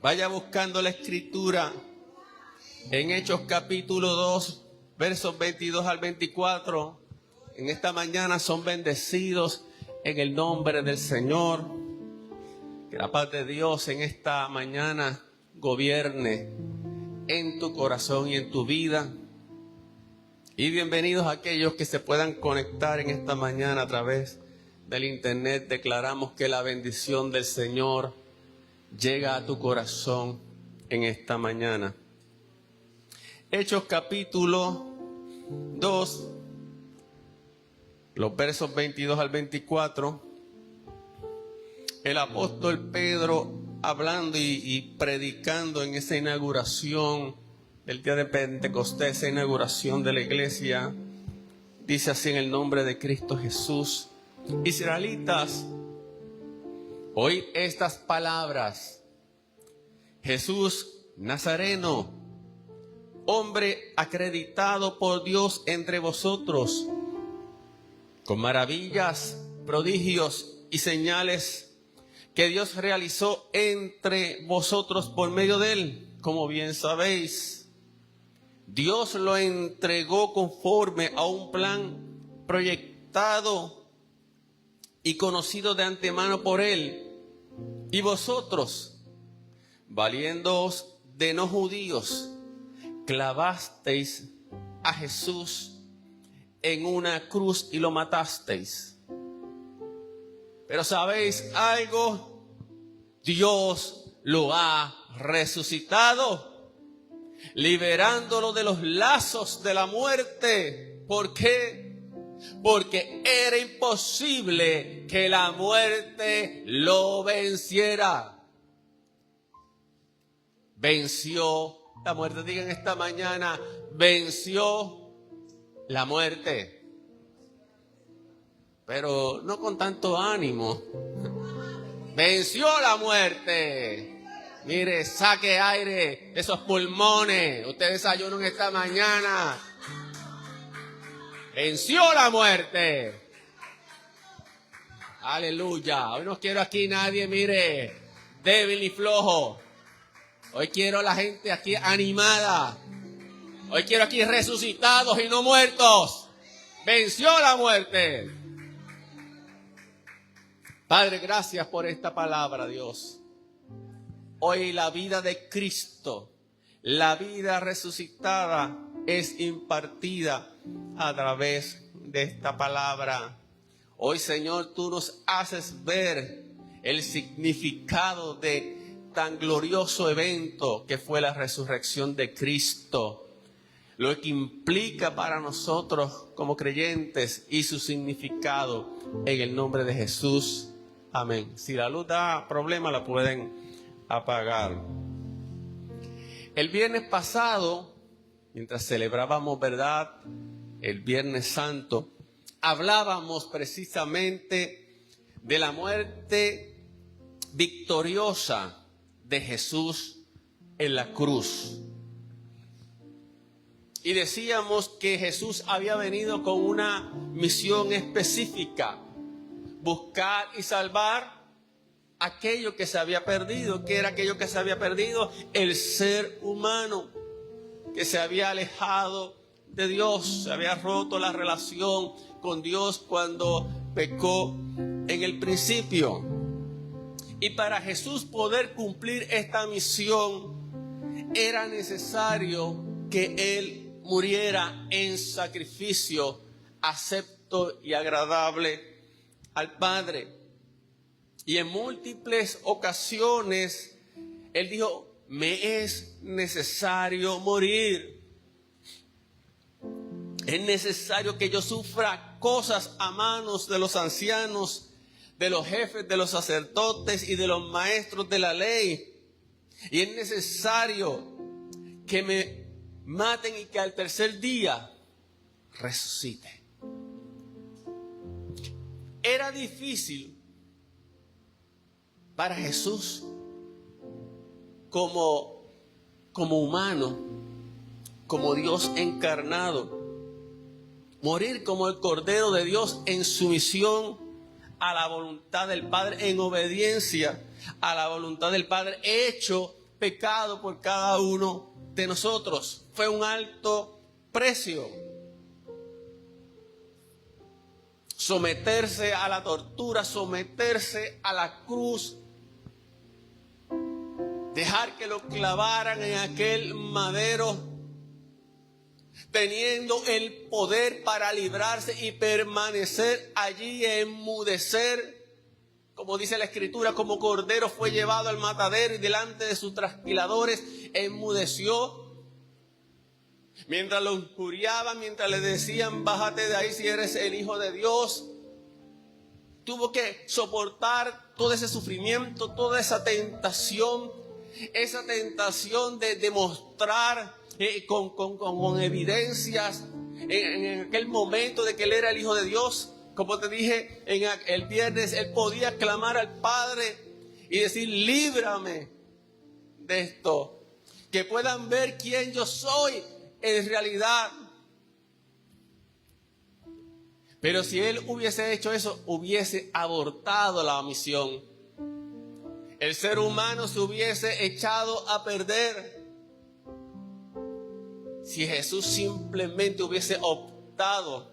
Vaya buscando la escritura en Hechos capítulo 2, versos 22 al 24. En esta mañana son bendecidos en el nombre del Señor. Que la paz de Dios en esta mañana gobierne en tu corazón y en tu vida. Y bienvenidos a aquellos que se puedan conectar en esta mañana a través del internet. Declaramos que la bendición del Señor llega a tu corazón en esta mañana. Hechos capítulo 2, los versos 22 al 24. El apóstol Pedro hablando y predicando en esa inauguración del día de Pentecostés, esa inauguración de la iglesia, dice así en el nombre de Cristo Jesús: Israelitas, oíd estas palabras. Jesús Nazareno, hombre acreditado por Dios entre vosotros, con maravillas, prodigios y señales que Dios realizó entre vosotros por medio de él, como bien sabéis. Dios lo entregó conforme a un plan proyectado y conocido de antemano por él. Y vosotros, valiéndoos de no judíos, clavasteis a Jesús en una cruz y lo matasteis. Pero ¿sabéis algo? Dios lo ha resucitado, liberándolo de los lazos de la muerte. ¿Por qué? Porque era imposible que la muerte lo venciera. Venció la muerte. Digan esta mañana: venció la muerte. Pero no con tanto ánimo. Venció la muerte. Mire, saque aire de esos pulmones. Usted desayunó esta mañana. Venció la muerte. Aleluya. Hoy no quiero aquí nadie, mire, débil ni flojo. Hoy quiero a la gente aquí animada. Hoy quiero aquí resucitados y no muertos. Venció la muerte. Padre, gracias por esta palabra, Dios. Hoy la vida de Cristo, la vida resucitada, es impartida a través de esta palabra. Hoy, Señor, tú nos haces ver el significado de tan glorioso evento que fue la resurrección de Cristo, lo que implica para nosotros como creyentes y su significado, en el nombre de Jesús. Amén. Si la luz da problema, la pueden apagar. El viernes pasado, mientras celebrábamos, ¿verdad?, el Viernes Santo, hablábamos precisamente de la muerte victoriosa de Jesús en la cruz. Y decíamos que Jesús había venido con una misión específica: buscar y salvar aquello que se había perdido. ¿Qué era aquello que se había perdido? El ser humano, que se había alejado de Dios, se había roto la relación con Dios cuando pecó en el principio. Y para Jesús poder cumplir esta misión, era necesario que Él muriera en sacrificio acepto y agradable al Padre. Y en múltiples ocasiones Él dijo: me es necesario morir. Es necesario que yo sufra cosas a manos de los ancianos, de los jefes, de los sacerdotes y de los maestros de la ley. Y es necesario que me maten y que al tercer día resucite. Era difícil para Jesús como humano, como Dios encarnado, morir como el Cordero de Dios en sumisión a la voluntad del Padre, en obediencia a la voluntad del Padre, hecho pecado por cada uno de nosotros. Fue un alto precio. Someterse a la tortura, someterse a la cruz, dejar que lo clavaran en aquel madero, teniendo el poder para librarse y permanecer allí, enmudecer, como dice la Escritura, como cordero fue llevado al matadero y delante de sus trasquiladores enmudeció. Mientras lo injuriaban, mientras le decían, bájate de ahí si eres el Hijo de Dios. Tuvo que soportar todo ese sufrimiento, toda esa tentación de demostrar con evidencias en aquel momento de que él era el Hijo de Dios. Como te dije el viernes, él podía clamar al Padre y decir, líbrame de esto. Que puedan ver quién yo soy en realidad. Pero si él hubiese hecho eso, hubiese abortado la misión. El ser humano se hubiese echado a perder. Si Jesús simplemente hubiese optado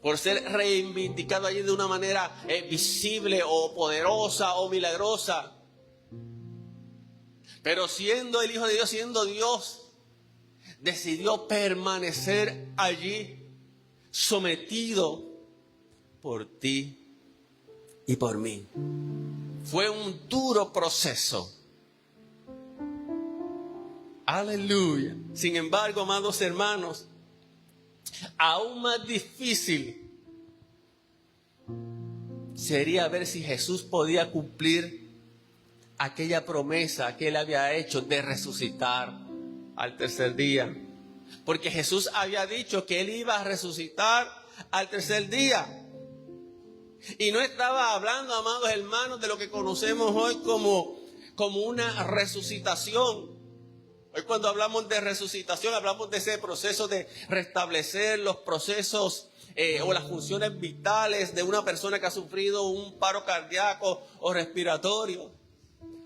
por ser reivindicado allí de una manera visible o poderosa o milagrosa. Pero siendo el Hijo de Dios, siendo Dios, decidió permanecer allí, sometido por ti y por mí. Fue un duro proceso. Aleluya. Sin embargo, amados hermanos, aún más difícil sería ver si Jesús podía cumplir aquella promesa que él había hecho de resucitar al tercer día. Porque Jesús había dicho que él iba a resucitar al tercer día. Y no estaba hablando, amados hermanos, de lo que conocemos hoy como una resucitación. Hoy cuando hablamos de resucitación, hablamos de ese proceso de restablecer los procesos o las funciones vitales de una persona que ha sufrido un paro cardíaco o respiratorio.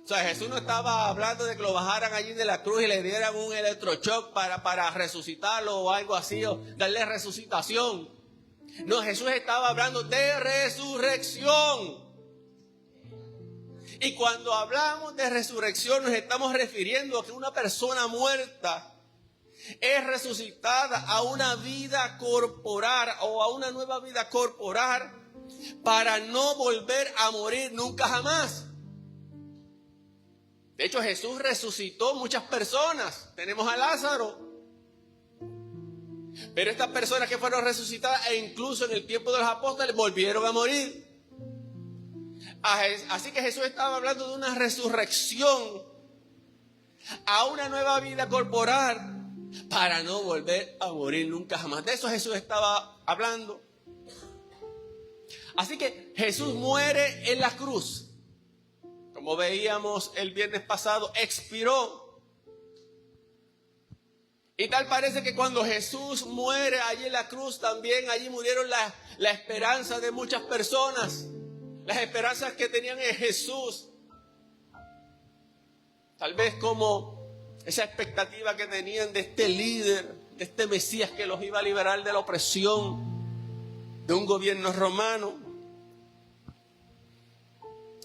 O sea, Jesús no estaba hablando de que lo bajaran allí de la cruz y le dieran un electroshock para resucitarlo o algo así, o darle resucitación. No, Jesús estaba hablando de resurrección. Y cuando hablamos de resurrección nos estamos refiriendo a que una persona muerta es resucitada a una vida corporal o a una nueva vida corporal para no volver a morir nunca jamás. De hecho, Jesús resucitó muchas personas. Tenemos a Lázaro. Pero estas personas que fueron resucitadas e incluso en el tiempo de los apóstoles volvieron a morir. Así que Jesús estaba hablando de una resurrección a una nueva vida corporal para no volver a morir nunca jamás. De eso Jesús estaba hablando. Así que Jesús muere en la cruz. Como veíamos el viernes pasado, expiró. Y tal parece que cuando Jesús muere allí en la cruz, también allí murieron la esperanza de muchas personas. Las esperanzas que tenían en Jesús. Tal vez como esa expectativa que tenían de este líder, de este Mesías que los iba a liberar de la opresión de un gobierno romano.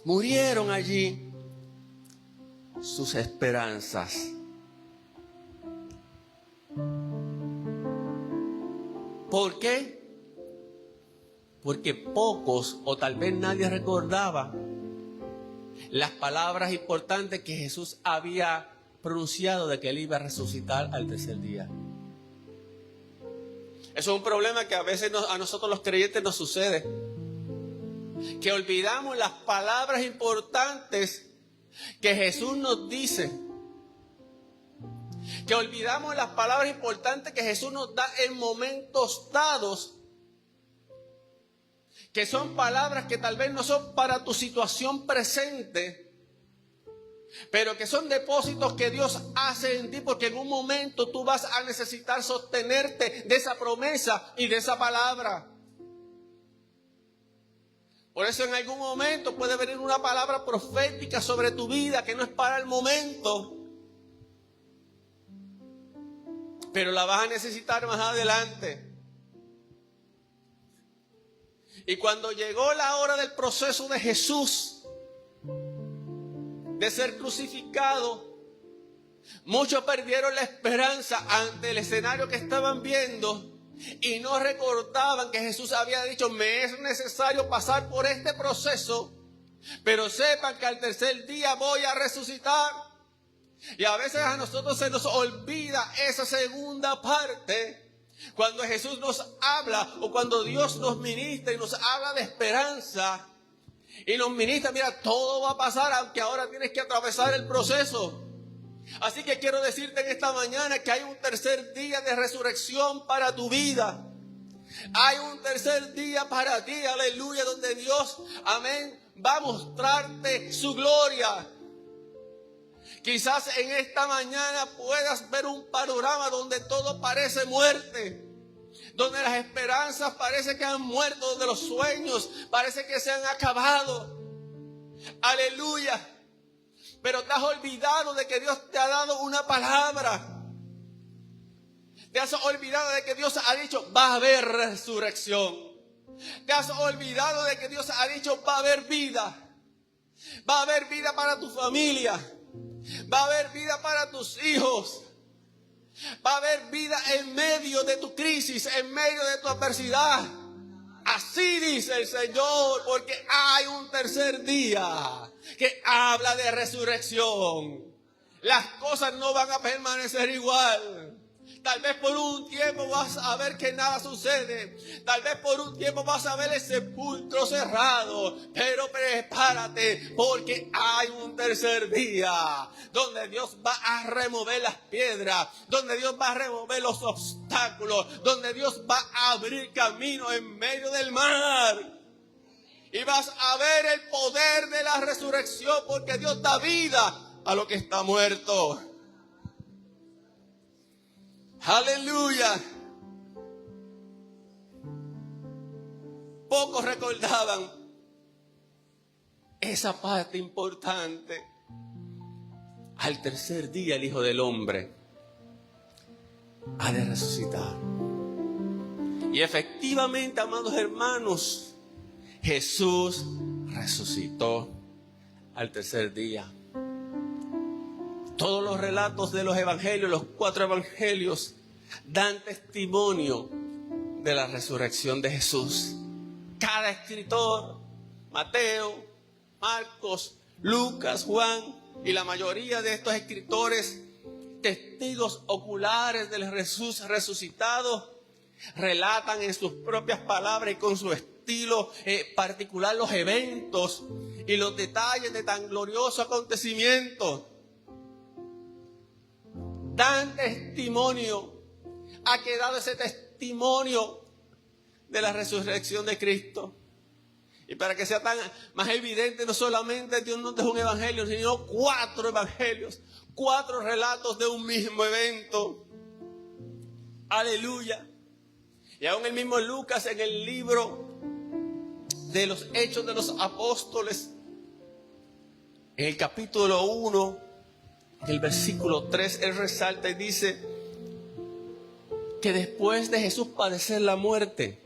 Murieron allí sus esperanzas. ¿Por qué? Porque pocos o tal vez nadie recordaba las palabras importantes que Jesús había pronunciado de que él iba a resucitar al tercer día. Eso es un problema que a veces a nosotros los creyentes nos sucede. Que olvidamos las palabras importantes que Jesús nos dice. Que olvidamos las palabras importantes que Jesús nos da en momentos dados. Que son palabras que tal vez no son para tu situación presente, pero que son depósitos que Dios hace en ti, porque en un momento tú vas a necesitar sostenerte de esa promesa y de esa palabra. Por eso en algún momento puede venir una palabra profética sobre tu vida que no es para el momento, pero la vas a necesitar más adelante. Y cuando llegó la hora del proceso de Jesús, de ser crucificado, muchos perdieron la esperanza ante el escenario que estaban viendo y no recordaban que Jesús había dicho: me es necesario pasar por este proceso, pero sepan que al tercer día voy a resucitar. Y a veces a nosotros se nos olvida esa segunda parte, cuando Jesús nos habla o cuando Dios nos ministra y nos habla de esperanza y nos ministra: mira, todo va a pasar, aunque ahora tienes que atravesar el proceso. Así que quiero decirte en esta mañana que hay un tercer día de resurrección para tu vida. Hay un tercer día para ti, aleluya, donde Dios, amén, va a mostrarte su gloria. Quizás en esta mañana puedas ver un panorama donde todo parece muerte, donde las esperanzas parece que han muerto, donde los sueños parece que se han acabado. Aleluya. Pero te has olvidado de que Dios te ha dado una palabra. Te has olvidado de que Dios ha dicho: va a haber resurrección. Te has olvidado de que Dios ha dicho: va a haber vida. Va a haber vida para tu familia. Va a haber vida para tus hijos. Va a haber vida en medio de tu crisis, en medio de tu adversidad. Así dice el Señor, porque hay un tercer día que habla de resurrección. Las cosas no van a permanecer igual. Tal vez por un tiempo vas a ver que nada sucede. Tal vez por un tiempo vas a ver el sepulcro cerrado. Pero prepárate, porque hay un tercer día donde Dios va a remover las piedras, donde Dios va a remover los obstáculos, donde Dios va a abrir camino en medio del mar. Y vas a ver el poder de la resurrección, porque Dios da vida a lo que está muerto. Aleluya. Pocos recordaban esa parte importante. Al tercer día el Hijo del Hombre ha de resucitar. Y efectivamente, amados hermanos, Jesús resucitó al tercer día. Todos los relatos de los evangelios, los 4 evangelios, dan testimonio de la resurrección de Jesús. Cada escritor, Mateo, Marcos, Lucas, Juan y la mayoría de estos escritores, testigos oculares del Jesús resucitado, relatan en sus propias palabras y con su estilo particular los eventos y los detalles de tan glorioso acontecimiento. Dan testimonio. Ha quedado ese testimonio de la resurrección de Cristo. Y para que sea tan más evidente, no solamente Dios nos dejó un evangelio, sino 4 evangelios, 4 relatos de un mismo evento. Aleluya. Y aún el mismo Lucas, en el libro de los Hechos de los Apóstoles, en el capítulo 1, el versículo 3, él resalta y dice que después de Jesús padecer la muerte,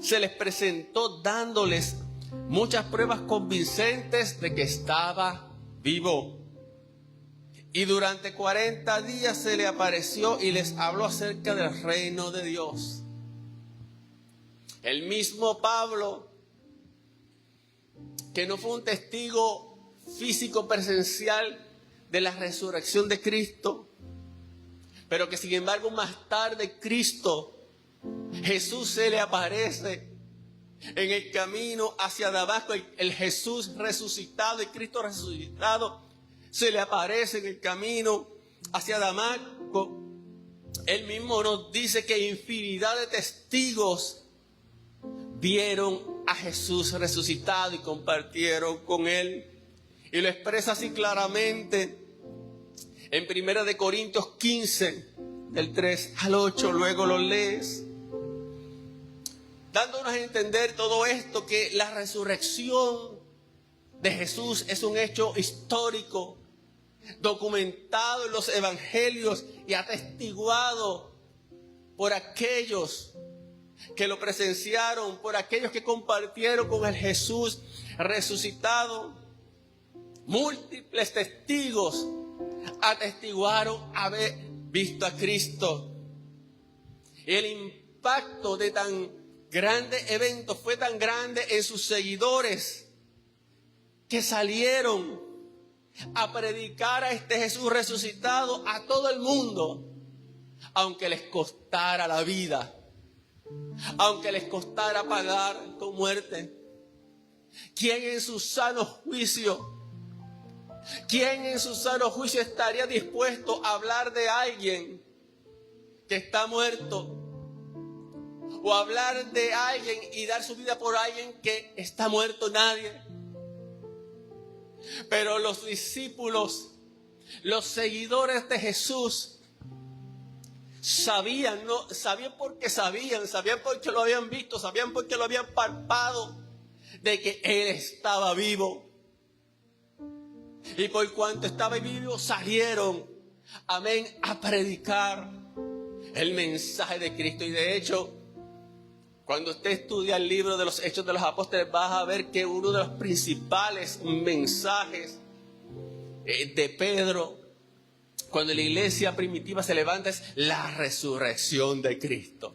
se les presentó dándoles muchas pruebas convincentes de que estaba vivo. Y durante 40 días se le apareció y les habló acerca del reino de Dios. El mismo Pablo, que no fue un testigo físico presencial de la resurrección de Cristo, pero que sin embargo más tarde Jesús se le aparece en el camino hacia Damasco. El Jesús resucitado y Cristo resucitado se le aparece en el camino hacia Damasco. Él mismo nos dice que infinidad de testigos vieron a Jesús resucitado y compartieron con él. Y lo expresa así claramente en 1 Corintios 15, del 3 al 8. Luego lo lees. dándonos a entender todo esto, que la resurrección de Jesús es un hecho histórico, documentado en los evangelios y atestiguado por aquellos que lo presenciaron, por aquellos que compartieron con el Jesús resucitado. Múltiples testigos atestiguaron haber visto a Cristo. El impacto de tan grande evento fue tan grande en sus seguidores que salieron a predicar a este Jesús resucitado a todo el mundo, aunque les costara la vida, aunque les costara pagar con muerte. ¿Quién en su sano juicio estaría dispuesto a hablar de alguien que está muerto? O hablar de alguien y dar su vida por alguien que está muerto. Nadie. Pero los discípulos, los seguidores de Jesús, sabían porque lo habían visto, sabían porque lo habían palpado, de que Él estaba vivo. Y por cuanto estaba vivo, salieron, amén, a predicar el mensaje de Cristo. Y de hecho, cuando usted estudia el libro de los Hechos de los Apóstoles, vas a ver que uno de los principales mensajes de Pedro, cuando la iglesia primitiva se levanta, es la resurrección de Cristo.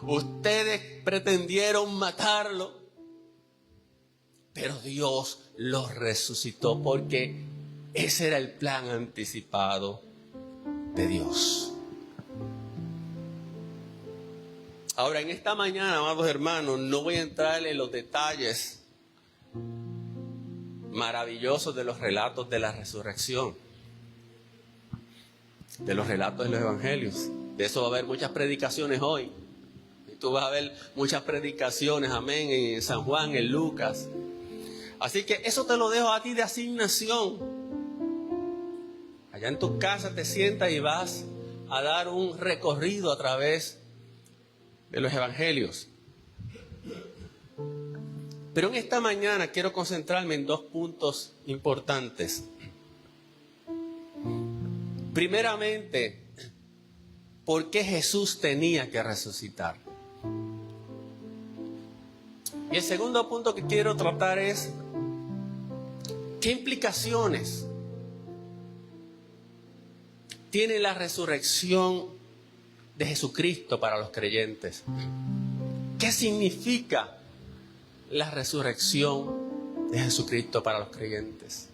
Ustedes pretendieron matarlo, pero Dios lo resucitó, porque ese era el plan anticipado de Dios. Ahora, en esta mañana, amados hermanos, no voy a entrar en los detalles maravillosos de los relatos de la resurrección, de los relatos de los evangelios. De eso va a haber muchas predicaciones hoy. Y tú vas a ver muchas predicaciones, amén, en San Juan, en Lucas. Así que eso te lo dejo a ti de asignación. Allá en tu casa te sientas y vas a dar un recorrido a través de los evangelios. Pero en esta mañana quiero concentrarme en dos puntos importantes. Primeramente, ¿por qué Jesús tenía que resucitar? Y el segundo punto que quiero tratar es, ¿qué implicaciones tiene la resurrección de Jesucristo para los creyentes? ¿Qué significa la resurrección de Jesucristo para los creyentes?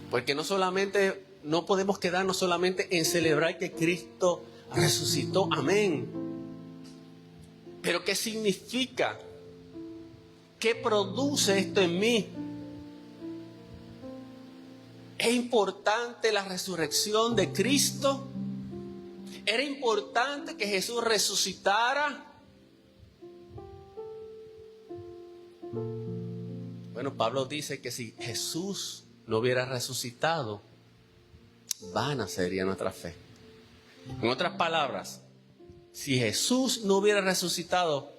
Porque no podemos quedarnos solamente en celebrar que Cristo resucitó, amén. Pero ¿qué significa? ¿Qué produce esto en mí? ¿Es importante la resurrección de Cristo? ¿Era importante que Jesús resucitara? Bueno, Pablo dice que si Jesús no hubiera resucitado, vana sería nuestra fe. En otras palabras, si Jesús no hubiera resucitado,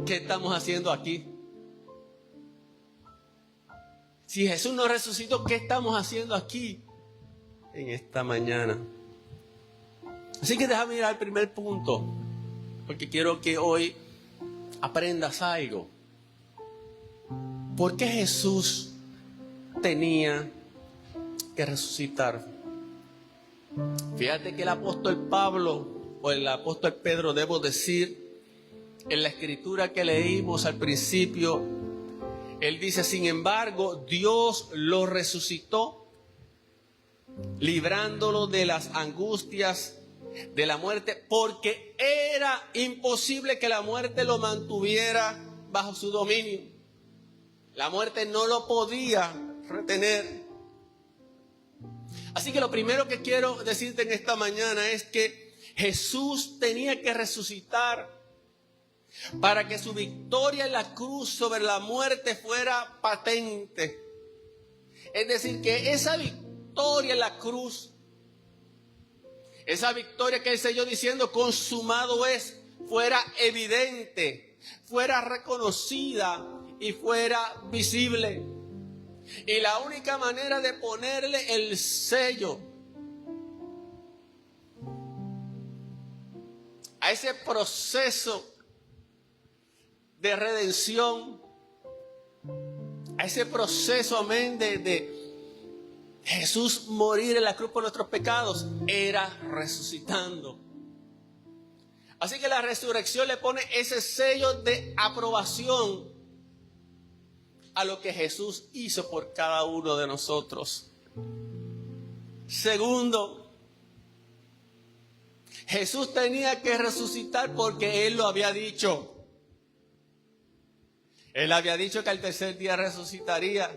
¿qué estamos haciendo aquí? Si Jesús no resucitó, ¿qué estamos haciendo aquí en esta mañana? Así que déjame ir al primer punto, porque quiero que hoy aprendas algo. ¿Por qué Jesús tenía que resucitar? Fíjate que el apóstol Pablo, o el apóstol Pedro, debo decir, en la escritura que leímos al principio, él dice: sin embargo, Dios lo resucitó, librándolo de las angustias de la muerte, porque era imposible que la muerte lo mantuviera bajo su dominio. La muerte no lo podía retener. Así que lo primero que quiero decirte en esta mañana es que Jesús tenía que resucitar para que su victoria en la cruz sobre la muerte fuera patente. Es decir, que esa victoria en la cruz, esa victoria que Él selló diciendo consumado es, fuera evidente, fuera reconocida y fuera visible. Y la única manera de ponerle el sello a ese proceso de redención, a ese proceso, amén, de Jesús morir en la cruz por nuestros pecados, era resucitando. Así que la resurrección le pone ese sello de aprobación a lo que Jesús hizo por cada uno de nosotros. Segundo, Jesús tenía que resucitar porque Él lo había dicho. Él había dicho que al tercer día resucitaría.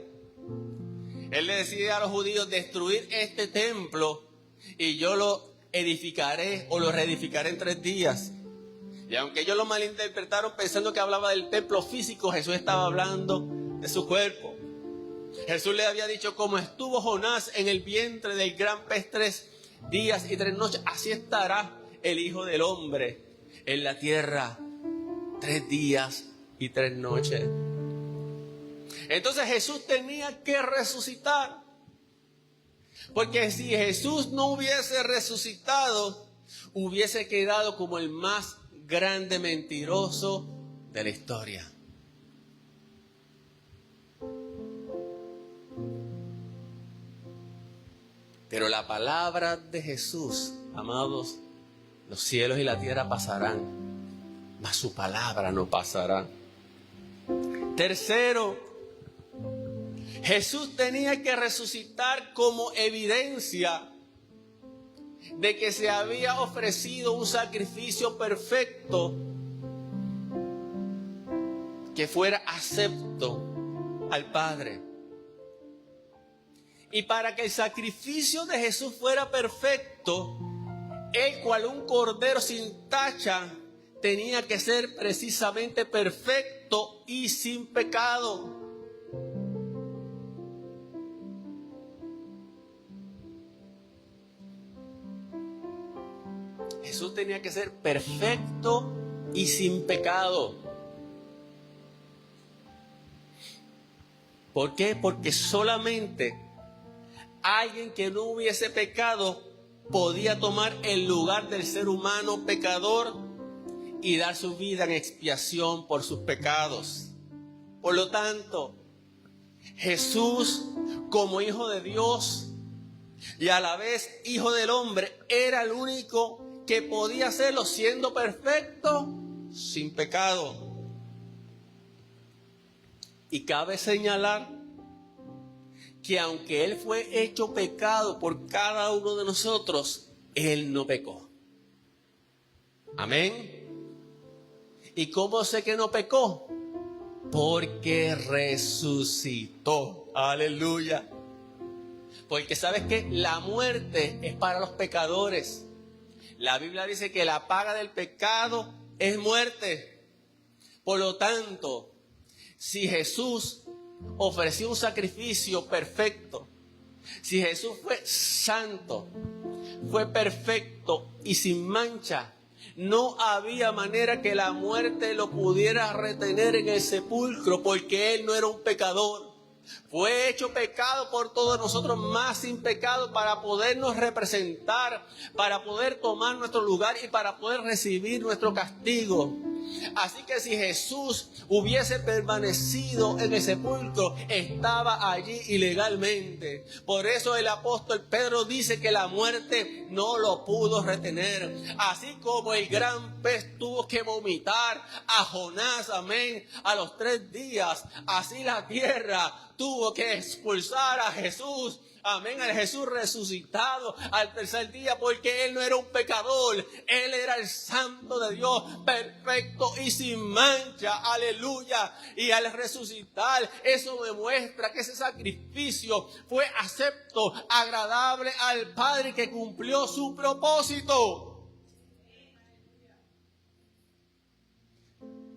Él le decía a los judíos: destruir este templo y yo lo edificaré o lo reedificaré en 3 días. Y aunque ellos lo malinterpretaron pensando que hablaba del templo físico, Jesús estaba hablando de su cuerpo. Jesús le había dicho: como estuvo Jonás en el vientre del gran pez 3 días y 3 noches, así estará el Hijo del Hombre en la tierra 3 días y 3 noches. Entonces Jesús tenía que resucitar, porque si Jesús no hubiese resucitado, hubiese quedado como el más grande mentiroso de la historia. Pero la palabra de Jesús, amados, los cielos y la tierra pasarán, mas su palabra no pasará. Tercero, Jesús tenía que resucitar como evidencia de que se había ofrecido un sacrificio perfecto que fuera acepto al Padre. Y para que el sacrificio de Jesús fuera perfecto, Él, cual un cordero sin tacha, tenía que ser precisamente perfecto y sin pecado. Jesús tenía que ser perfecto y sin pecado. ¿Por qué? Porque solamente alguien que no hubiese pecado podía tomar el lugar del ser humano pecador y dar su vida en expiación por sus pecados. Por lo tanto, Jesús, como Hijo de Dios y a la vez Hijo del Hombre, era el único que podía hacerlo siendo perfecto, sin pecado. Y cabe señalar que aunque Él fue hecho pecado por cada uno de nosotros, Él no pecó. Amén. ¿Y cómo sé que no pecó? Porque resucitó. Aleluya. Porque ¿sabes qué? La muerte es para los pecadores. La Biblia dice que la paga del pecado es muerte. Por lo tanto, si Jesús ofreció un sacrificio perfecto, si Jesús fue santo, fue perfecto y sin mancha, no había manera que la muerte lo pudiera retener en el sepulcro, porque Él no era un pecador. Fue hecho pecado por todos nosotros, más sin pecado, para podernos representar, para poder tomar nuestro lugar y para poder recibir nuestro castigo. Así que si Jesús hubiese permanecido en el sepulcro, estaba allí ilegalmente. Por eso el apóstol Pedro dice que la muerte no lo pudo retener. Así como el gran pez tuvo que vomitar a Jonás, amén, a los 3 días, así la tierra tuvo que expulsar a Jesús, amén, al Jesús resucitado al tercer día, porque Él no era un pecador, Él era el santo de Dios, perfecto y sin mancha, aleluya. Y al resucitar, eso demuestra que ese sacrificio fue acepto, agradable al Padre, que cumplió su propósito.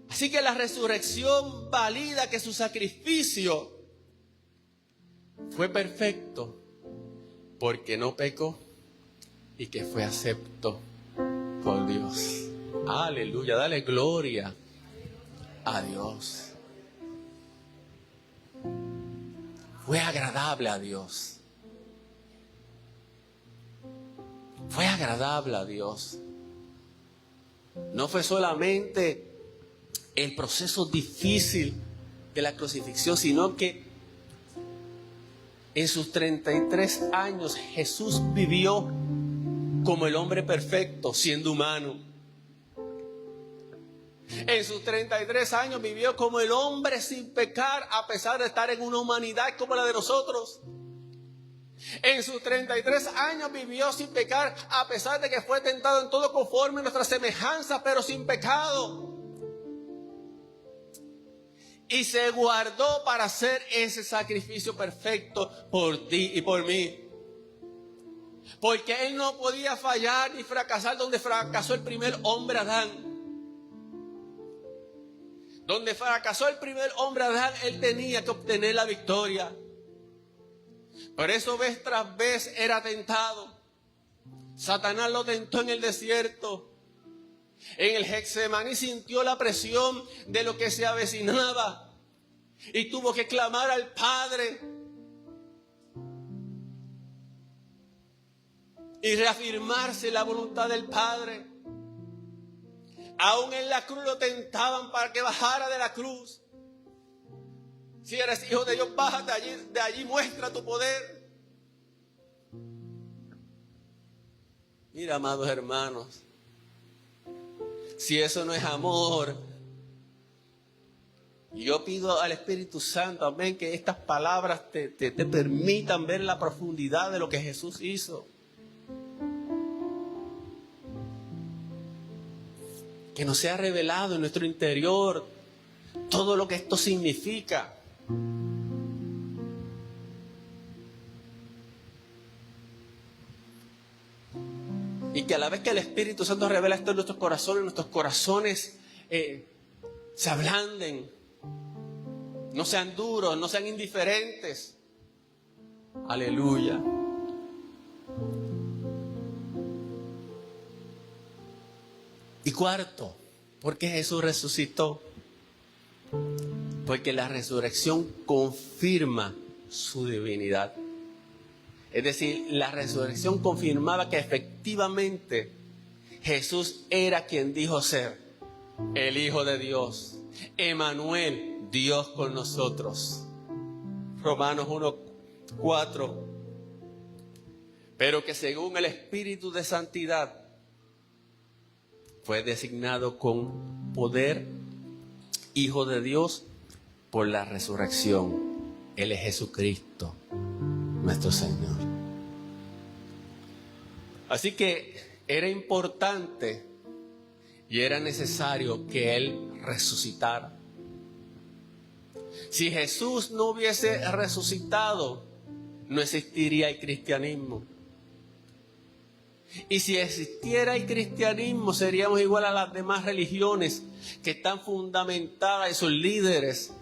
Así que la resurrección valida que su sacrificio fue perfecto porque no pecó y que fue acepto por Dios. Aleluya, dale gloria a Dios. Fue agradable a Dios. Fue agradable a Dios. No fue solamente el proceso difícil de la crucifixión, sino que en sus 33 años Jesús vivió como el hombre perfecto, siendo humano. En sus 33 años vivió como el hombre sin pecar, a pesar de estar en una humanidad como la de nosotros. En sus 33 años vivió sin pecar, a pesar de que fue tentado en todo conforme a nuestra semejanza, pero sin pecado. Y se guardó para hacer ese sacrificio perfecto por ti y por mí. Porque Él no podía fallar ni fracasar donde fracasó el primer hombre, Adán. Donde fracasó el primer hombre, Adán, Él tenía que obtener la victoria. Por eso vez tras vez era tentado. Satanás lo tentó en el desierto. En el Getsemaní sintió la presión de lo que se avecinaba y tuvo que clamar al Padre y reafirmarse la voluntad del Padre. Aún en la cruz lo tentaban para que bajara de la cruz. Si eres hijo de Dios, bájate de allí, muestra tu poder. Mira, amados hermanos, si eso no es amor, yo pido al Espíritu Santo, amén, que estas palabras te permitan ver la profundidad de lo que Jesús hizo. Que nos sea revelado en nuestro interior todo lo que esto significa. Y que a la vez que el Espíritu Santo revela esto en nuestros corazones se ablanden. No sean duros, no sean indiferentes. Aleluya. Y cuarto, ¿por qué Jesús resucitó? Porque la resurrección confirma su divinidad. Es decir, la resurrección confirmaba que efectivamente Jesús era quien dijo ser, el Hijo de Dios, Emmanuel, Dios con nosotros. Romanos 1:4. Pero que según el Espíritu de Santidad fue designado con poder Hijo de Dios por la resurrección. Él es Jesucristo, nuestro Señor. Así que era importante y era necesario que Él resucitara. Si Jesús no hubiese resucitado, no existiría el cristianismo. Y si existiera el cristianismo, seríamos igual a las demás religiones que están fundamentadas en sus líderes,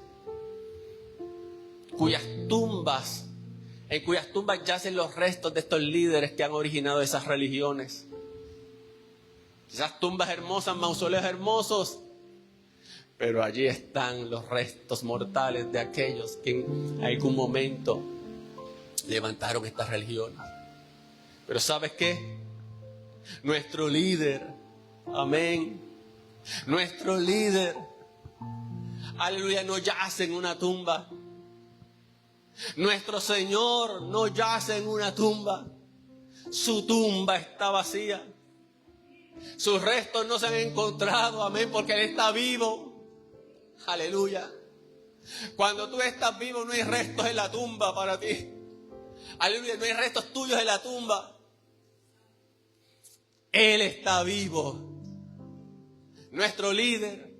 en cuyas tumbas yacen los restos de estos líderes que han originado esas religiones. Esas tumbas hermosas, mausoleos hermosos, pero allí están los restos mortales de aquellos que en algún momento levantaron estas religiones. Pero ¿sabes qué? Nuestro líder, amén, nuestro líder, aleluya, no yace en una tumba. Nuestro Señor no yace en una tumba. Su tumba está vacía. Sus restos no se han encontrado, amén, porque Él está vivo. Aleluya. Cuando tú estás vivo, no hay restos en la tumba para ti. Aleluya, no hay restos tuyos en la tumba. Él está vivo. Nuestro líder,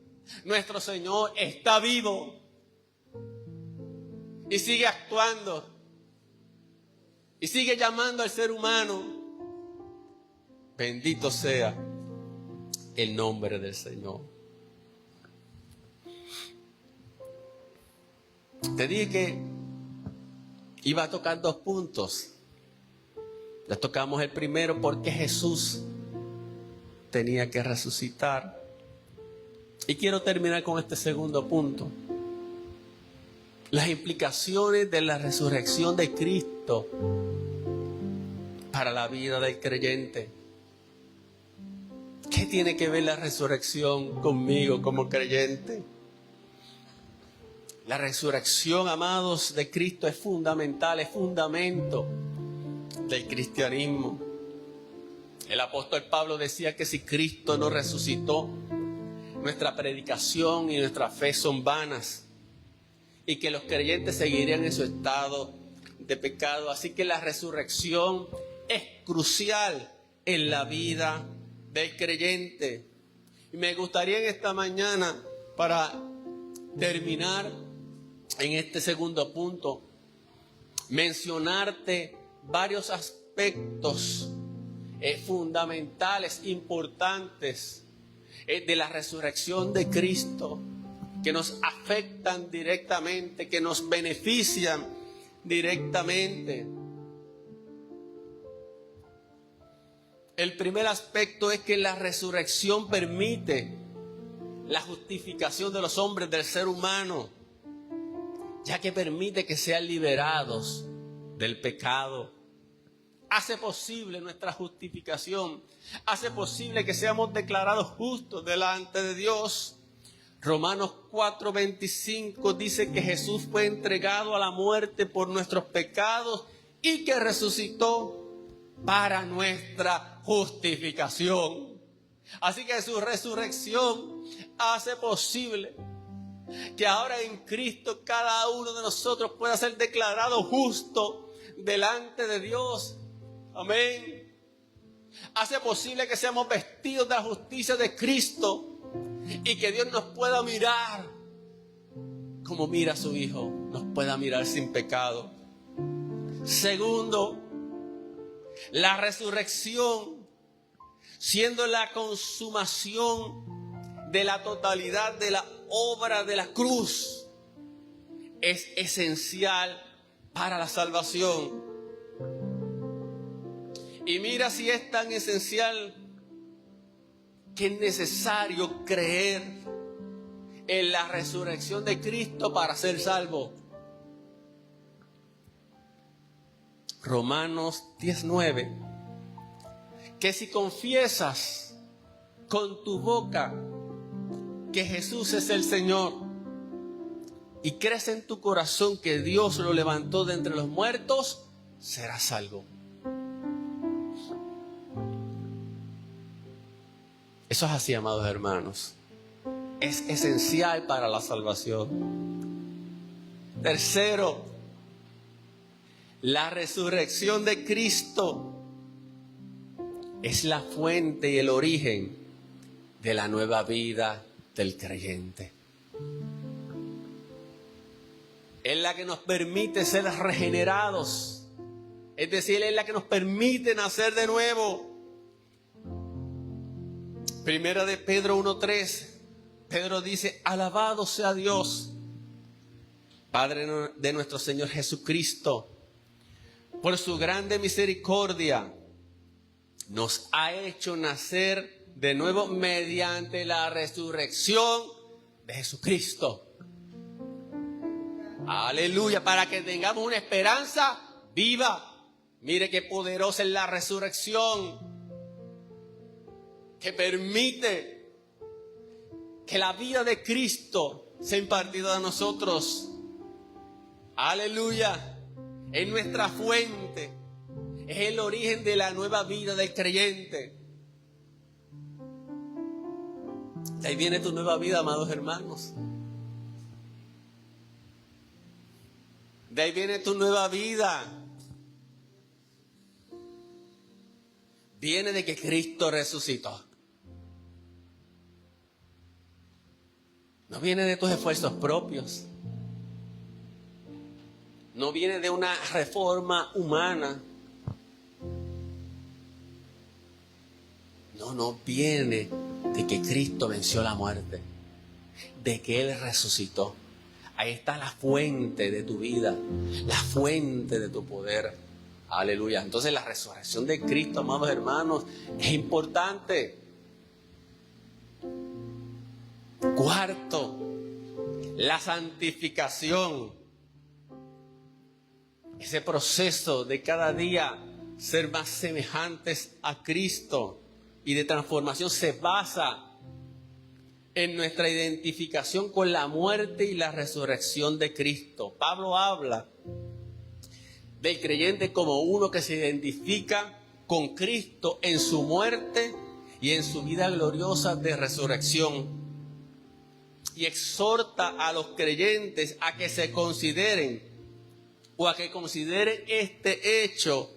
nuestro Señor está vivo. Y sigue actuando. Y sigue llamando al ser humano. Bendito sea el nombre del Señor. Te dije que iba a tocar 2 puntos. Ya tocamos el primero, porque Jesús tenía que resucitar. Y quiero terminar con este segundo punto. Las implicaciones de la resurrección de Cristo para la vida del creyente. ¿Qué tiene que ver la resurrección conmigo como creyente? La resurrección, amados, de Cristo es fundamental, es fundamento del cristianismo. El apóstol Pablo decía que si Cristo no resucitó, nuestra predicación y nuestra fe son vanas, y que los creyentes seguirían en su estado de pecado. Así que la resurrección es crucial en la vida del creyente. Y me gustaría en esta mañana, para terminar en este segundo punto, mencionarte varios aspectos fundamentales, importantes de la resurrección de Cristo, que nos afectan directamente, que nos benefician directamente. El primer aspecto es que la resurrección permite la justificación de los hombres, del ser humano, ya que permite que sean liberados del pecado. Hace posible nuestra justificación, hace posible que seamos declarados justos delante de Dios. Romanos 4:25 dice que Jesús fue entregado a la muerte por nuestros pecados y que resucitó para nuestra justificación. Así que su resurrección hace posible que ahora en Cristo cada uno de nosotros pueda ser declarado justo delante de Dios. Amén. Hace posible que seamos vestidos de la justicia de Cristo y que Dios nos pueda mirar como mira a su Hijo, nos pueda mirar sin pecado. Segundo, la resurrección, siendo la consumación de la totalidad de la obra de la cruz, es esencial para la salvación. Y mira si es tan esencial que es necesario creer en la resurrección de Cristo para ser salvo. Romanos 19, que si confiesas con tu boca que Jesús es el Señor y crees en tu corazón que Dios lo levantó de entre los muertos, serás salvo. Eso es así, amados hermanos. Es esencial para la salvación. Tercero, la resurrección de Cristo es la fuente y el origen de la nueva vida del creyente. Es la que nos permite ser regenerados. Es decir, es la que nos permite nacer de nuevo. Primera de Pedro 1:3, Pedro dice: alabado sea Dios, Padre de nuestro Señor Jesucristo, por su grande misericordia, nos ha hecho nacer de nuevo mediante la resurrección de Jesucristo. Aleluya, para que tengamos una esperanza viva. Mire qué poderosa es la resurrección, que permite que la vida de Cristo sea impartida a nosotros. Aleluya. Es nuestra fuente. Es el origen de la nueva vida del creyente. De ahí viene tu nueva vida, amados hermanos. De ahí viene tu nueva vida. Viene de que Cristo resucitó. No viene de tus esfuerzos propios. No viene de una reforma humana. No viene de que Cristo venció la muerte. De que Él resucitó. Ahí está la fuente de tu vida. La fuente de tu poder. Aleluya. Entonces la resurrección de Cristo, amados hermanos, es importante. Cuarto, la santificación. Ese proceso de cada día ser más semejantes a Cristo y de transformación se basa en nuestra identificación con la muerte y la resurrección de Cristo. Pablo habla del creyente como uno que se identifica con Cristo en su muerte y en su vida gloriosa de resurrección. Y exhorta a los creyentes a que se consideren o a que consideren este hecho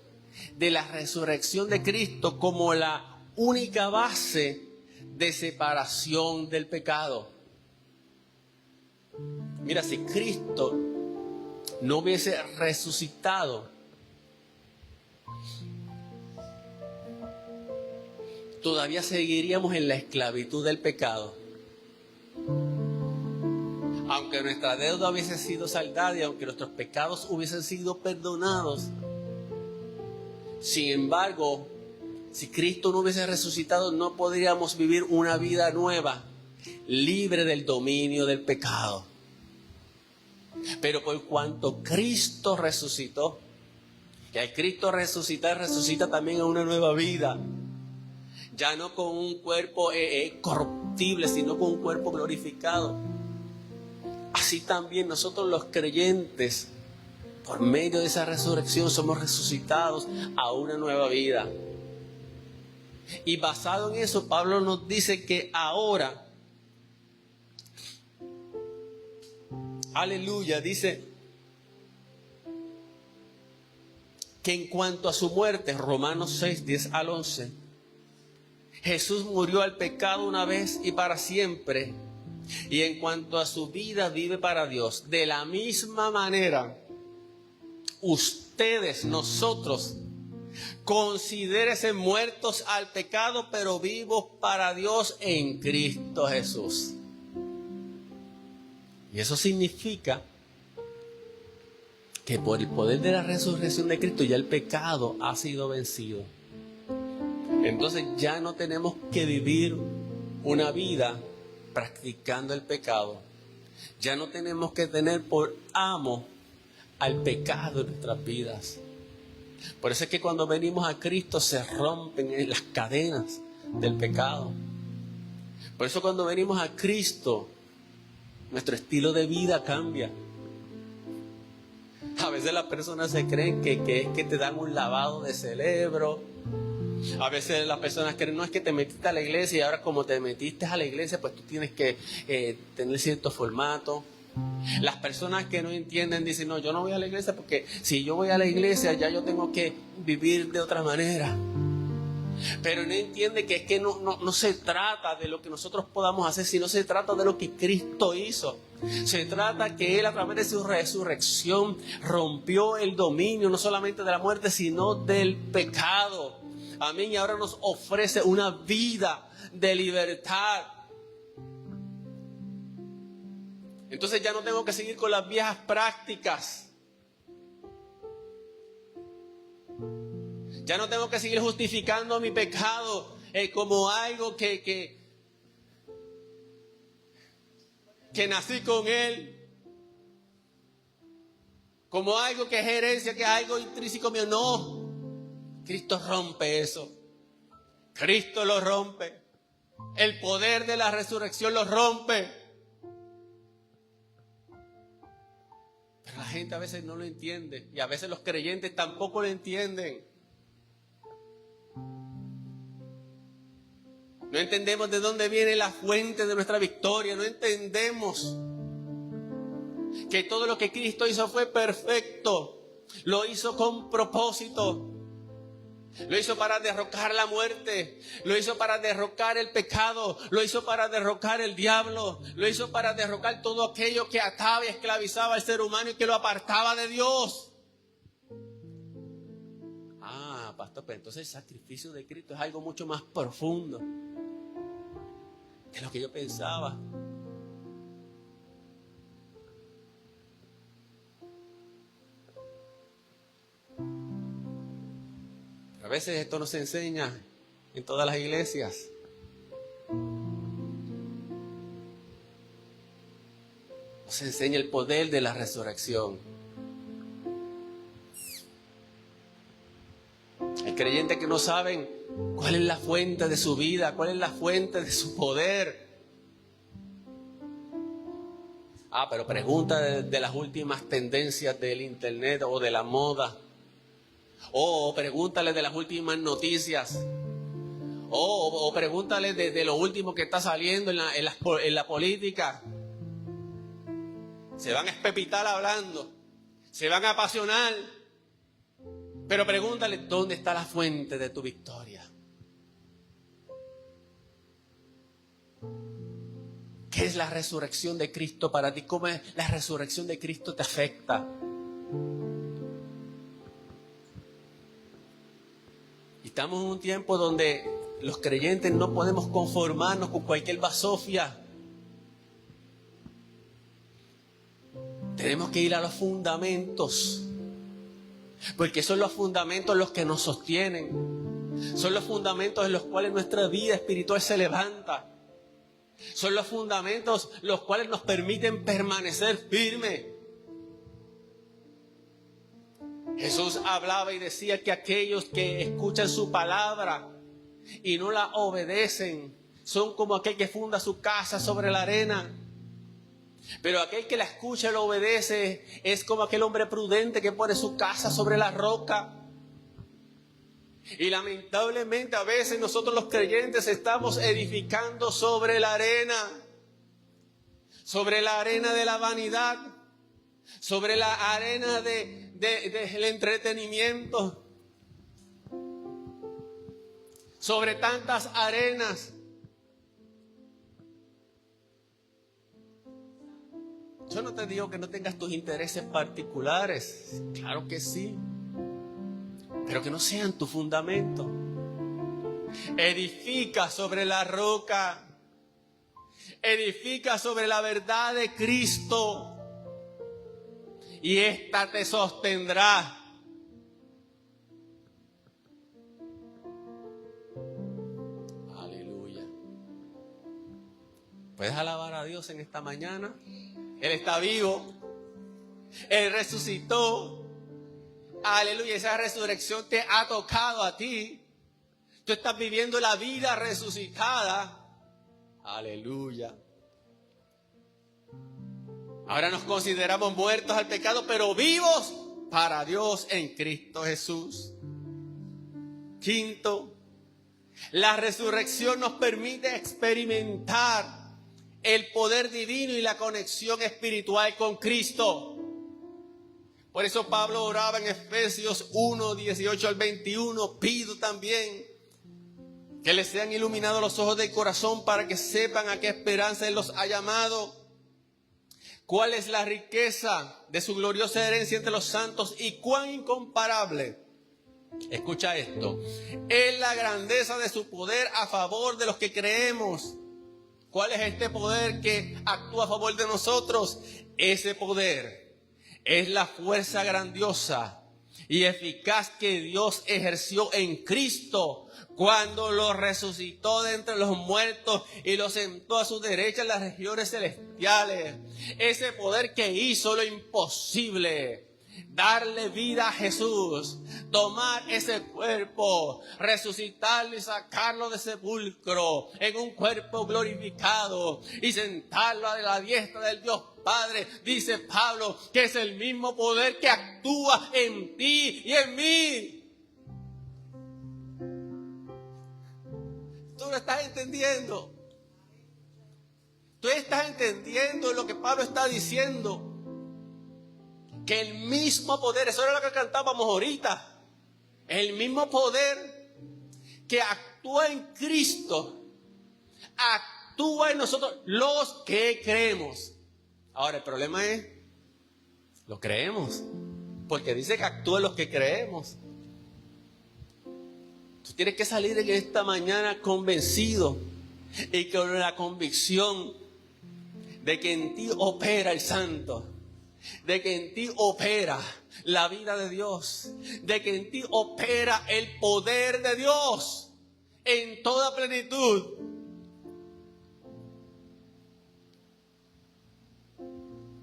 de la resurrección de Cristo como la única base de separación del pecado. Mira, si Cristo no hubiese resucitado, todavía seguiríamos en la esclavitud del pecado. Aunque nuestra deuda hubiese sido saldada y aunque nuestros pecados hubiesen sido perdonados, sin embargo, si Cristo no hubiese resucitado, no podríamos vivir una vida nueva, libre del dominio del pecado. Pero por cuanto Cristo resucitó, que al Cristo resucitar, resucita también a una nueva vida. Ya no con un cuerpo corruptible, sino con un cuerpo glorificado. Así también nosotros los creyentes, por medio de esa resurrección, somos resucitados a una nueva vida. Y basado en eso, Pablo nos dice que ahora, aleluya, dice que en cuanto a su muerte, Romanos 6, 10 al 11, Jesús murió al pecado una vez y para siempre, y en cuanto a su vida vive para Dios. De la misma manera, ustedes, nosotros, considérense muertos al pecado, pero vivos para Dios en Cristo Jesús. Y eso significa que por el poder de la resurrección de Cristo ya el pecado ha sido vencido. Entonces ya no tenemos que vivir una vida practicando el pecado. Ya no tenemos que tener por amo al pecado en nuestras vidas. Por eso es que cuando venimos a Cristo se rompen las cadenas del pecado. Por eso cuando venimos a Cristo, nuestro estilo de vida cambia. A veces las personas se creen que es que te dan un lavado de cerebro. A veces las personas creen, no, es que te metiste a la iglesia y ahora como te metiste a la iglesia, pues tú tienes que tener cierto formato. Las personas que no entienden dicen, no, yo no voy a la iglesia porque si yo voy a la iglesia ya yo tengo que vivir de otra manera. Pero no entiende que es que no se trata de lo que nosotros podamos hacer, sino se trata de lo que Cristo hizo. Se trata que Él a través de su resurrección rompió el dominio no solamente de la muerte, sino del pecado. Amén. Y ahora nos ofrece una vida de libertad. Entonces ya no tengo que seguir con las viejas prácticas. Ya no tengo que seguir justificando mi pecado como algo que nací con él. Como algo que es herencia, que es algo intrínseco mío. No. Cristo rompe eso. Cristo lo rompe. El poder de la resurrección lo rompe. Pero la gente a veces no lo entiende. Y a veces los creyentes tampoco lo entienden. No entendemos de dónde viene la fuente de nuestra victoria. No entendemos que todo lo que Cristo hizo fue perfecto. Lo hizo con propósito. Lo hizo para derrocar la muerte. Lo hizo para derrocar el pecado. Lo hizo para derrocar el diablo. Lo hizo para derrocar todo aquello que ataba y esclavizaba al ser humano y que lo apartaba de Dios. Ah, pastor, pero entonces el sacrificio de Cristo es algo mucho más profundo de lo que yo pensaba. veces esto no se enseña en todas las iglesias. Nos enseña el poder de la resurrección. Hay creyentes que no saben cuál es la fuente de su vida, cuál es la fuente de su poder. Pero pregunta de las últimas tendencias del internet o de la moda. O pregúntale de las últimas noticias. O pregúntale de lo último que está saliendo en la política. Se van a espepitar hablando. Se van a apasionar. Pero pregúntale, ¿dónde está la fuente de tu victoria? ¿Qué es la resurrección de Cristo para ti? ¿Cómo es la resurrección de Cristo te afecta? Y estamos en un tiempo donde los creyentes no podemos conformarnos con cualquier basofia. Tenemos que ir a los fundamentos. Porque son los fundamentos los que nos sostienen. Son los fundamentos en los cuales nuestra vida espiritual se levanta. Son los fundamentos los cuales nos permiten permanecer firmes. Jesús hablaba y decía que aquellos que escuchan su palabra y no la obedecen son como aquel que funda su casa sobre la arena. Pero aquel que la escucha y lo obedece es como aquel hombre prudente que pone su casa sobre la roca. Y lamentablemente a veces nosotros los creyentes estamos edificando sobre la arena de la vanidad, sobre la arena del entretenimiento, sobre tantas arenas. Yo no te digo que no tengas tus intereses particulares, claro que sí, pero que no sean tu fundamento. Edifica sobre la roca, edifica sobre la verdad de Cristo y ésta te sostendrá. Aleluya. ¿Puedes alabar a Dios en esta mañana? Él está vivo. Él resucitó. Aleluya. Esa resurrección te ha tocado a ti. Tú estás viviendo la vida resucitada. Aleluya. Ahora nos consideramos muertos al pecado, pero vivos para Dios en Cristo Jesús. Quinto, la resurrección nos permite experimentar el poder divino y la conexión espiritual con Cristo. Por eso Pablo oraba en Efesios 1, 18 al 21. Pido también que les sean iluminados los ojos del corazón para que sepan a qué esperanza Él los ha llamado. Cuál es la riqueza de su gloriosa herencia entre los santos y cuán incomparable. Escucha esto. Es la grandeza de su poder a favor de los que creemos. ¿Cuál es este poder que actúa a favor de nosotros? Ese poder es la fuerza grandiosa y eficaz que Dios ejerció en Cristo cuando lo resucitó de entre los muertos y lo sentó a su derecha en las regiones celestiales. Ese poder que hizo lo imposible. Darle vida a Jesús, tomar ese cuerpo, resucitarlo y sacarlo de sepulcro en un cuerpo glorificado y sentarlo a la diestra del Dios Padre. Dice Pablo que es el mismo poder que actúa en ti y en mí. ¿Tú lo estás entendiendo? ¿Tú estás entendiendo lo que Pablo está diciendo? Que el mismo poder, eso era lo que cantábamos ahorita, el mismo poder que actúa en Cristo, actúa en nosotros los que creemos. Ahora el problema es, lo creemos, porque dice que actúa en los que creemos. Tú tienes que salir en esta mañana convencido y con la convicción de que en ti opera el Santo. de que en ti opera la vida de Dios, de que en ti opera el poder de Dios en toda plenitud.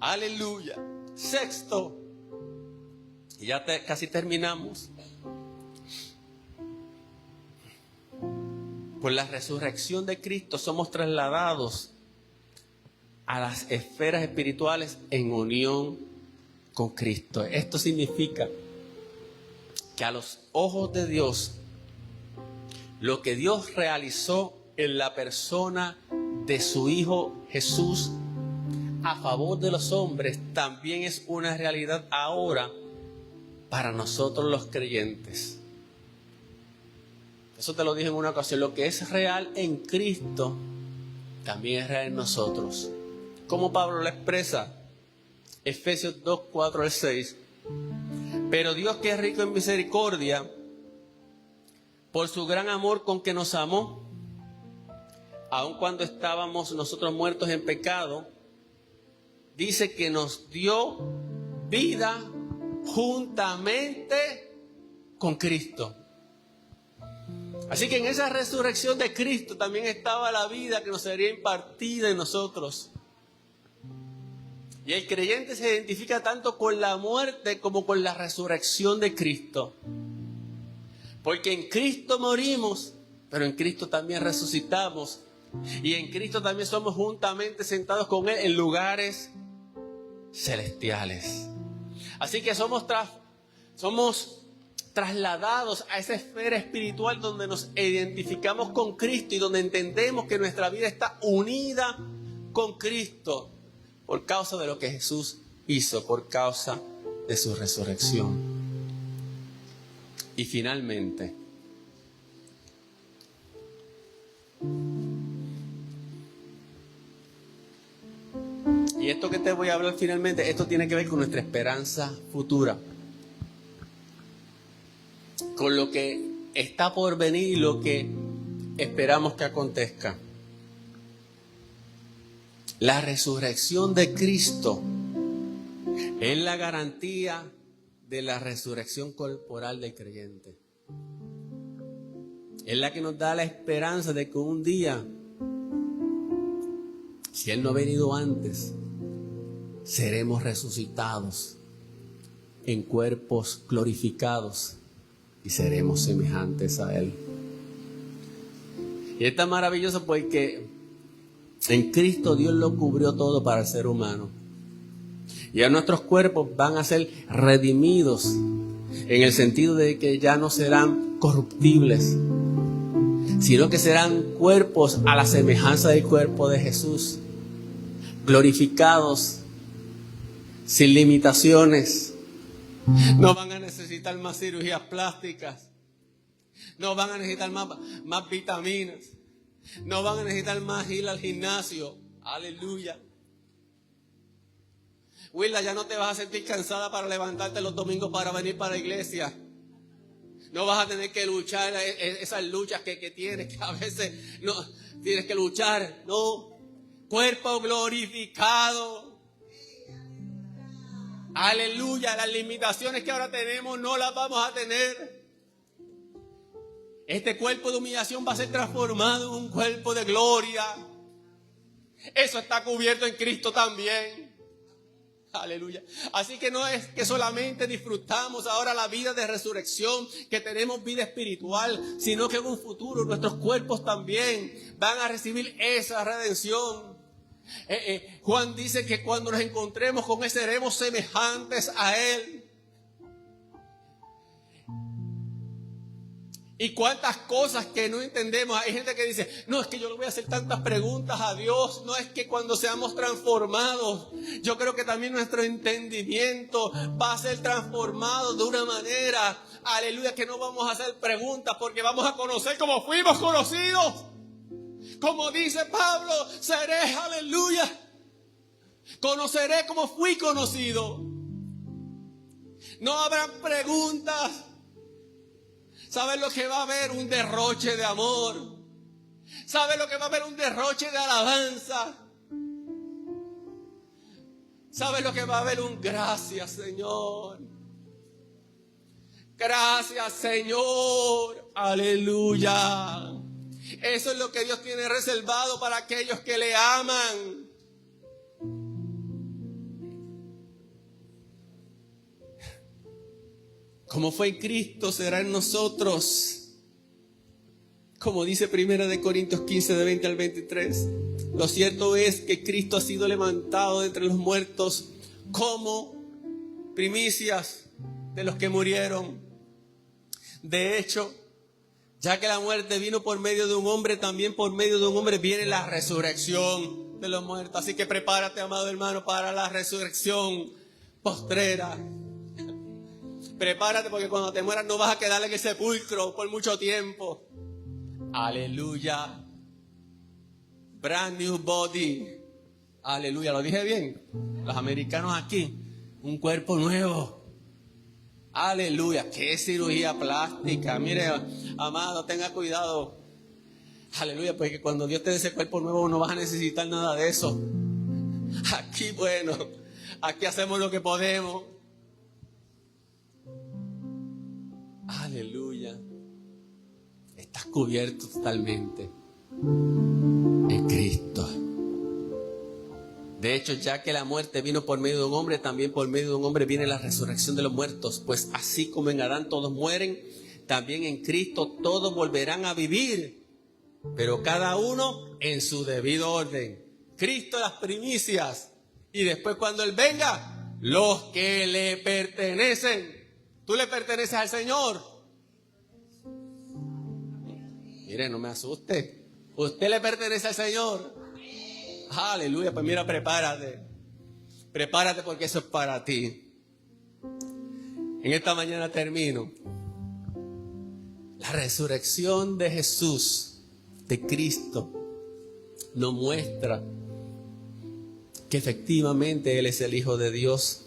Aleluya. Sexto, y ya casi terminamos. Por la resurrección de Cristo somos trasladados a las esferas espirituales en unión con Cristo. Esto significa que a los ojos de Dios, lo que Dios realizó en la persona de su Hijo Jesús a favor de los hombres, también es una realidad ahora para nosotros los creyentes. Eso te lo dije en una ocasión. Lo que es real en Cristo también es real en nosotros. Como Pablo lo expresa, Efesios 2, 4 al 6. Pero Dios, que es rico en misericordia, por su gran amor con que nos amó, aun cuando estábamos nosotros muertos en pecado, dice que nos dio vida juntamente con Cristo. Así que en esa resurrección de Cristo también estaba la vida que nos sería impartida en nosotros. Y el creyente se identifica tanto con la muerte como con la resurrección de Cristo. Porque en Cristo morimos, pero en Cristo también resucitamos. Y en Cristo también somos juntamente sentados con Él en lugares celestiales. Así que somos trasladados a esa esfera espiritual donde nos identificamos con Cristo y donde entendemos que nuestra vida está unida con Cristo por causa de lo que Jesús hizo, por causa de su resurrección. Y finalmente, y esto que te voy a hablar finalmente, esto tiene que ver con nuestra esperanza futura, con lo que está por venir y lo que esperamos que acontezca. La resurrección de Cristo es la garantía de la resurrección corporal del creyente. Es la que nos da la esperanza de que un día, si Él no ha venido antes, seremos resucitados en cuerpos glorificados y seremos semejantes a Él. Y está maravilloso porque en Cristo Dios lo cubrió todo para el ser humano. Y a nuestros cuerpos van a ser redimidos en el sentido de que ya no serán corruptibles, sino que serán cuerpos a la semejanza del cuerpo de Jesús, glorificados, sin limitaciones. No van a necesitar más cirugías plásticas, no van a necesitar más vitaminas, no van a necesitar más ir al gimnasio. Aleluya. Willa, ya no te vas a sentir cansada para levantarte los domingos para venir para la iglesia. No vas a tener que luchar esas luchas que tienes, que a veces no tienes que luchar. No, cuerpo glorificado. Aleluya, las limitaciones que ahora tenemos no las vamos a tener. Este cuerpo de humillación va a ser transformado en un cuerpo de gloria. Eso está cubierto en Cristo también. Aleluya. Así que no es que solamente disfrutamos ahora la vida de resurrección, que tenemos vida espiritual, sino que en un futuro nuestros cuerpos también van a recibir esa redención. Juan dice que cuando nos encontremos con Él seremos semejantes a Él. Y cuántas cosas que no entendemos. Hay gente que dice, no, es que yo le voy a hacer tantas preguntas a Dios. No, es que cuando seamos transformados, yo creo que también nuestro entendimiento va a ser transformado de una manera, aleluya, que no vamos a hacer preguntas porque vamos a conocer como fuimos conocidos. Como dice Pablo, seré, aleluya, conoceré como fui conocido. No habrán preguntas. ¿Sabes lo que va a haber? Un derroche de amor. ¿Sabes lo que va a haber? Un derroche de alabanza. ¿Sabes lo que va a haber? Un gracias, Señor. Gracias, Señor. Aleluya. Eso es lo que Dios tiene reservado para aquellos que le aman. Como fue en Cristo, será en nosotros. Como dice 1 Corintios 15, de 20 al 23. Lo cierto es que Cristo ha sido levantado de entre los muertos como primicias de los que murieron. De hecho, ya que la muerte vino por medio de un hombre, también por medio de un hombre viene la resurrección de los muertos. Así que prepárate, amado hermano, para la resurrección postrera. Prepárate, porque cuando te mueras no vas a quedar en el sepulcro por mucho tiempo. Aleluya. Brand new body. Aleluya. ¿Lo dije bien? Los americanos aquí. Un cuerpo nuevo. Aleluya. Qué cirugía plástica. Mire, amado, tenga cuidado. Aleluya. Porque cuando Dios te dé ese cuerpo nuevo no vas a necesitar nada de eso. Aquí, bueno, aquí hacemos lo que podemos. Aleluya. Estás cubierto totalmente en Cristo. De hecho, ya que la muerte vino por medio de un hombre, también por medio de un hombre viene la resurrección de los muertos. Pues así como en Adán todos mueren, también en Cristo todos volverán a vivir, pero cada uno en su debido orden. Cristo las primicias, y después cuando Él venga, los que le pertenecen. ¿Tú le perteneces al Señor? Mire, no me asuste. Usted le pertenece al Señor. Aleluya. Pues mira, prepárate. Prepárate, porque eso es para ti. En esta mañana termino. La resurrección de Jesús, de Cristo, nos muestra que efectivamente Él es el Hijo de Dios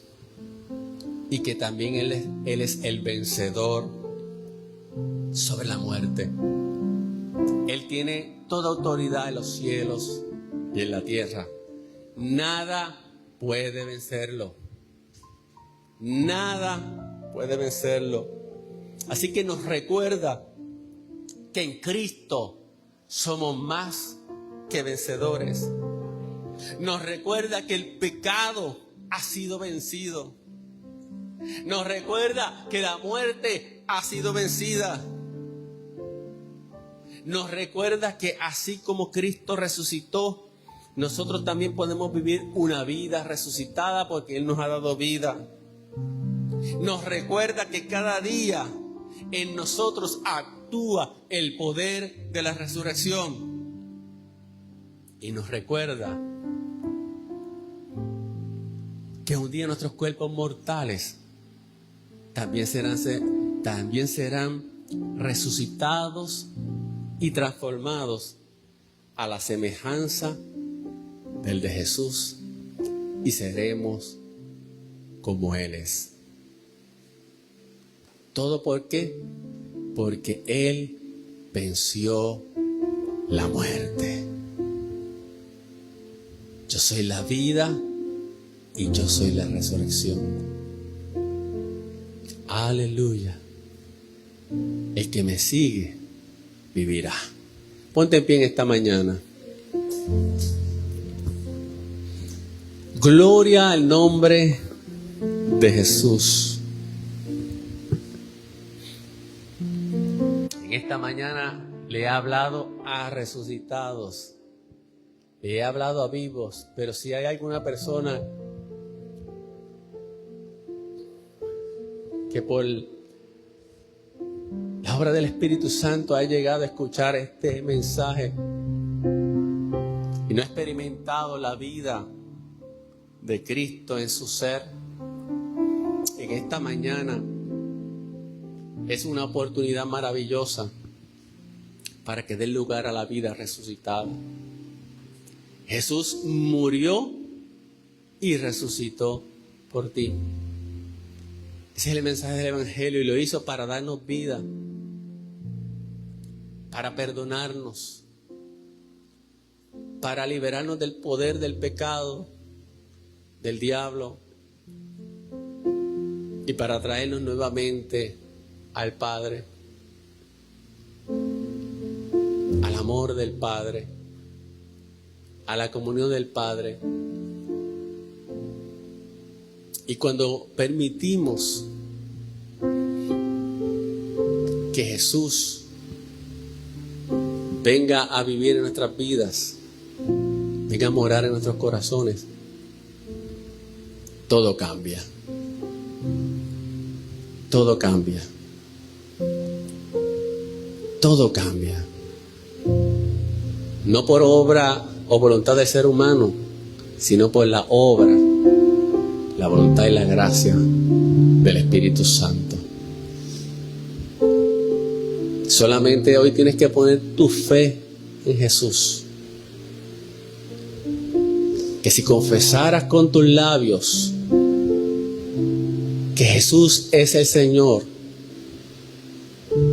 y que también Él es el vencedor sobre la muerte. Él tiene toda autoridad en los cielos y en la tierra. Nada puede vencerlo. Nada puede vencerlo. Así que nos recuerda que en Cristo somos más que vencedores. Nos recuerda que el pecado ha sido vencido. Nos recuerda que la muerte ha sido vencida. Nos recuerda que así como Cristo resucitó, nosotros también podemos vivir una vida resucitada porque Él nos ha dado vida. Nos recuerda que cada día en nosotros actúa el poder de la resurrección. Y nos recuerda que un día nuestros cuerpos mortales también serán resucitados y transformados a la semejanza del de Jesús, y seremos como Él es. ¿Todo por qué? Porque Él venció la muerte. Yo soy la vida y yo soy la resurrección. Aleluya. El que me sigue vivirá. Ponte en pie en esta mañana. Gloria al nombre de Jesús. En esta mañana le he hablado a resucitados, le he hablado a vivos, pero si hay alguna persona que por la obra del Espíritu Santo ha llegado a escuchar este mensaje y no ha experimentado la vida de Cristo en su ser, en esta mañana es una oportunidad maravillosa para que dé lugar a la vida resucitada. Jesús murió y resucitó por ti. Ese es el mensaje del Evangelio, y lo hizo para darnos vida, para perdonarnos, para liberarnos del poder del pecado, del diablo y para traernos nuevamente al Padre, al amor del Padre, a la comunión del Padre. Y cuando permitimos que Jesús venga a vivir en nuestras vidas, venga a morar en nuestros corazones, todo cambia. Todo cambia. Todo cambia. No por obra o voluntad del ser humano, sino por la obra, la voluntad y la gracia del Espíritu Santo. Solamente hoy tienes que poner tu fe en Jesús. Que si confesaras con tus labios que Jesús es el Señor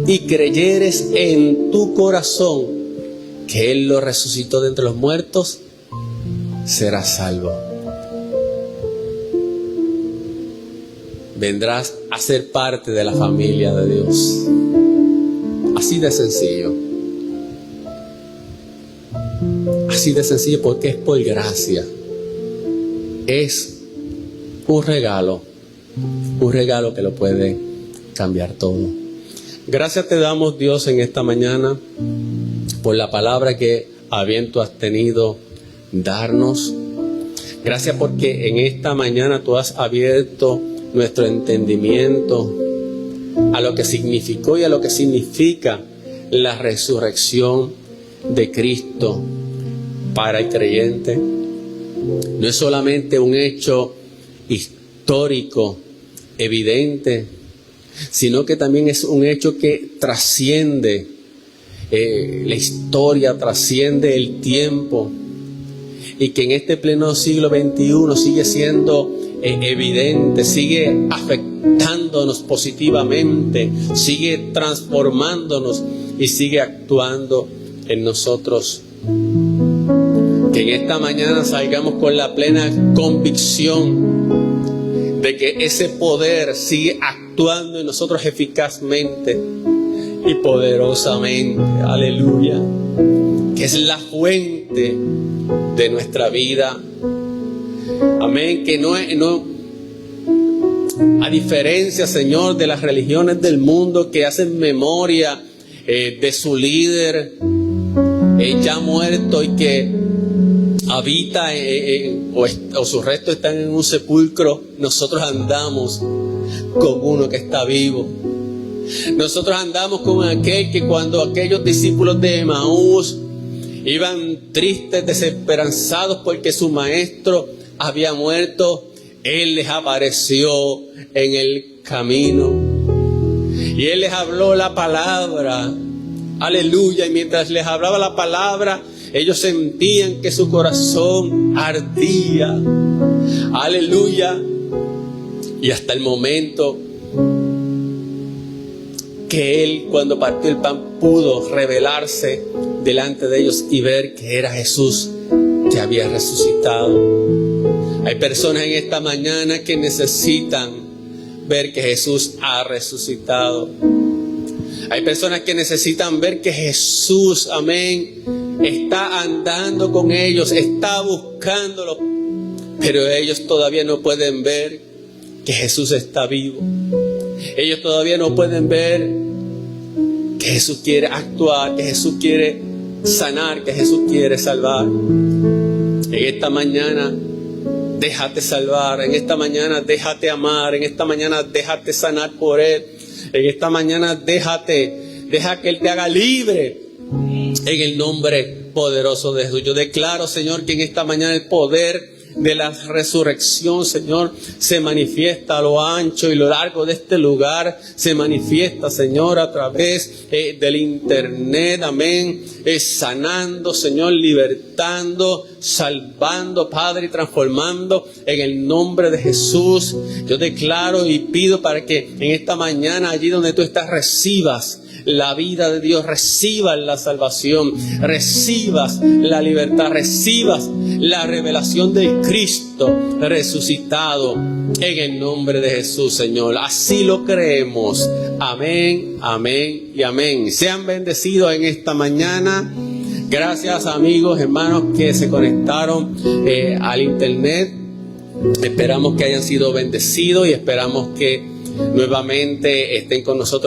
y creyeres en tu corazón que Él lo resucitó de entre los muertos, serás salvo. Vendrás a ser parte de la familia de Dios. Así de sencillo. Así de sencillo, porque es por gracia. Es un regalo que lo puede cambiar todo. Gracias te damos, Dios, en esta mañana por la palabra que a bien tú has tenido darnos. Gracias porque en esta mañana tú has abierto nuestro entendimiento a lo que significó y a lo que significa la resurrección de Cristo para el creyente. No es solamente un hecho histórico, evidente, sino que también es un hecho que trasciende la historia, trasciende el tiempo, y que en este pleno siglo XXI sigue siendo evidente, sigue afectándonos positivamente, sigue transformándonos y sigue actuando en nosotros. Que en esta mañana salgamos con la plena convicción de que ese poder sigue actuando en nosotros eficazmente y poderosamente. Aleluya. Que es la fuente de nuestra vida. Amén. Que no, a diferencia, Señor, de las religiones del mundo que hacen memoria de su líder ya muerto y que habita o sus restos están en un sepulcro, nosotros andamos con uno que está vivo. Nosotros andamos con aquel que cuando aquellos discípulos de Emaús iban tristes, desesperanzados porque su maestro había muerto, Él les apareció en el camino y Él les habló la palabra. Aleluya. Y mientras les hablaba la palabra, ellos sentían que su corazón ardía. Aleluya. Y hasta el momento que Él, cuando partió el pan, pudo revelarse delante de ellos y ver que era Jesús que había resucitado. Hay personas en esta mañana que necesitan ver que Jesús ha resucitado. Hay personas que necesitan ver que Jesús, amén, está andando con ellos, está buscándolo, pero ellos todavía no pueden ver que Jesús está vivo. Ellos todavía no pueden ver que Jesús quiere actuar, que Jesús quiere sanar, que Jesús quiere salvar. En esta mañana déjate salvar, en esta mañana déjate amar, en esta mañana déjate sanar por Él. En esta mañana deja que Él te haga libre en el nombre poderoso de Jesús. Yo declaro, Señor, que en esta mañana el poder de la resurrección, Señor, se manifiesta a lo ancho y lo largo de este lugar. Se manifiesta, Señor, a través del internet, amén, sanando, Señor, libertando, salvando, Padre, y transformando en el nombre de Jesús. Yo declaro y pido para que en esta mañana, allí donde tú estás, recibas la vida de Dios, recibas la salvación, recibas la libertad, recibas la revelación del Cristo resucitado en el nombre de Jesús, Señor. Así lo creemos. Amén, amén y amén. Sean bendecidos en esta mañana. Gracias, amigos, hermanos que se conectaron al internet. Esperamos que hayan sido bendecidos y esperamos que nuevamente estén con nosotros.